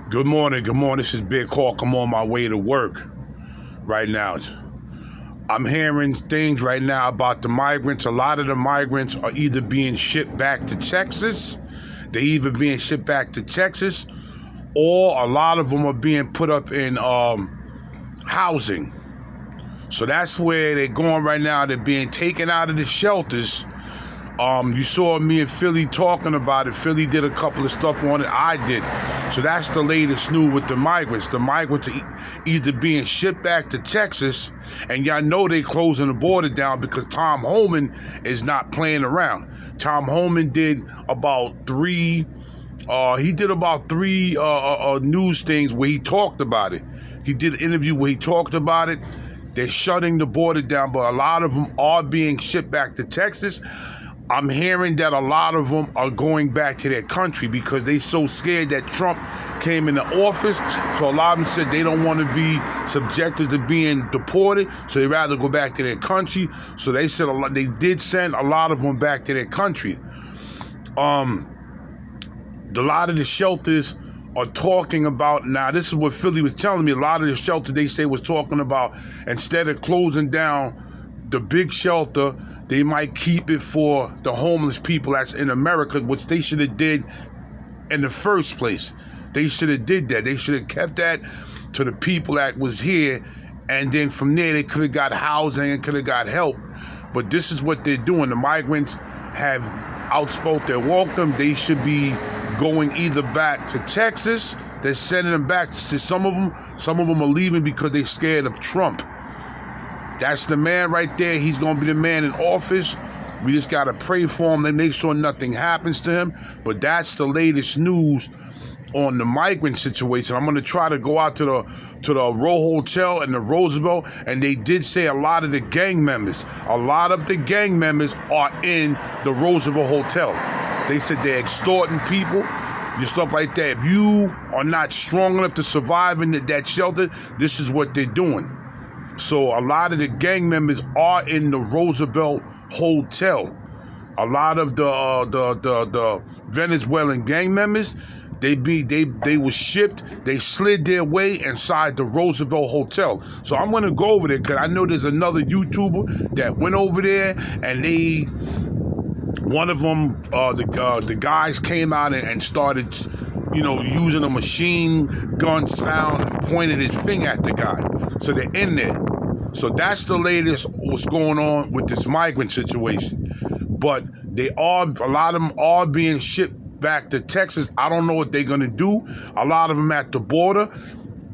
Good morning. This is Big Hawk. I'm on my way to work right now. I'm hearing things right now about the migrants. A lot of the migrants are either being shipped back to Texas, or a lot of them are being put up in housing. So that's where they're going right now. They're being taken out of the shelters. You saw me and Philly talking about it. Philly did a couple of stuff on it. I did. So that's the latest news with the migrants. The migrants are either being shipped back to Texas, and y'all know they closing the border down because Tom Homan is not playing around. Tom Homan did about three news things where he talked about it. He did an interview where he talked about it. They're shutting the border down, but a lot of them are being shipped back to Texas. I'm hearing that a lot of them are going back to their country because they so scared that Trump came into office. So a lot of them said they don't want to be subjected to being deported, so they'd rather go back to their country. So they said they did send a lot of them back to their country. A lot of the shelters are talking about, now this is what Philly was telling me, a lot of the shelters they say was talking about, instead of closing down the big shelter, they might keep it for the homeless people that's in America, which they should have did in the first place. They should have did that. They should have kept that to the people that was here, and then from there they could have got housing and could have got help. But this is what they're doing. The migrants have outspoke their welcome. They should be going either back to Texas. They're sending them back. Some of them are leaving because they're scared of Trump. That's the man right there. He's going to be the man in office. We just got to pray for him and make sure nothing happens to him. But that's the latest news on the migrant situation. I'm going to try to go out to the Row Hotel and the Roosevelt, and they did say a lot of the gang members are in the Roosevelt Hotel. They said they're extorting people and stuff like that. If you are not strong enough to survive in that shelter, this is what they're doing. So a lot of the gang members are in the Roosevelt Hotel. A lot of the Venezuelan gang members, they were shipped. They slid their way inside the Roosevelt Hotel. So I'm gonna go over there because I know there's another YouTuber that went over there, and one of them, the guys came out and started, using a machine gun sound and pointed his finger at the guy. So they're in there. So that's the latest what's going on with this migrant situation. But a lot of them are being shipped back to Texas. I don't know what they're gonna do. A lot of them at the border.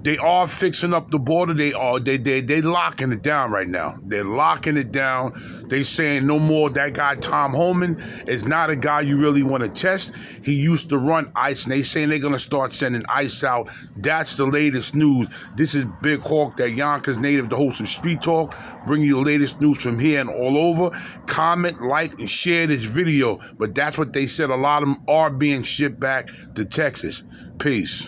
They are fixing up the border. They locking it down right now. They're locking it down. They saying no more. That guy Tom Homan is not a guy you really want to test. He used to run ICE, and they saying they're gonna start sending ICE out. That's the latest news. This is Big Hawk, that Yonkers native, the host of Street Talk, bringing you the latest news from here and all over. Comment, like, and share this video. But that's what they said. A lot of them are being shipped back to Texas. Peace.